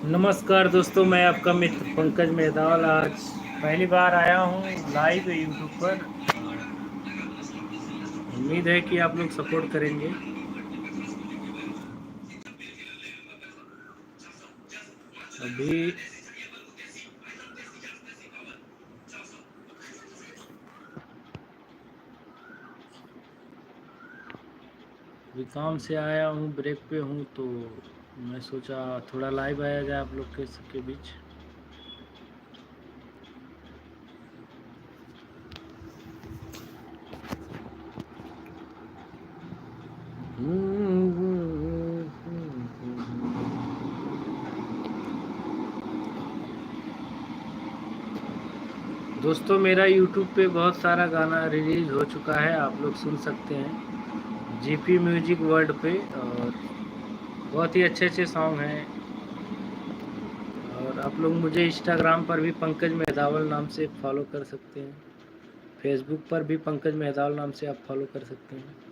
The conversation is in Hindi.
नमस्कार दोस्तों, मैं आपका मित्र पंकज मेहदावल आज पहली बार आया हूँ लाइव यूट्यूब पर। उम्मीद है कि आप लोग सपोर्ट करेंगे। अभी अभी काम से आया हूँ, ब्रेक पे हूँ, तो मैं सोचा थोड़ा लाइव आया जाए आप लोग के बीच। दोस्तों, मेरा यूट्यूब पे बहुत सारा गाना रिलीज हो चुका है, आप लोग सुन सकते हैं जीपी म्यूजिक वर्ल्ड पे। और बहुत ही अच्छे अच्छे सॉन्ग हैं। और आप लोग मुझे इंस्टाग्राम पर भी पंकज मेहदावल नाम से फॉलो कर सकते हैं। फेसबुक पर भी पंकज मेहदावल नाम से आप फॉलो कर सकते हैं।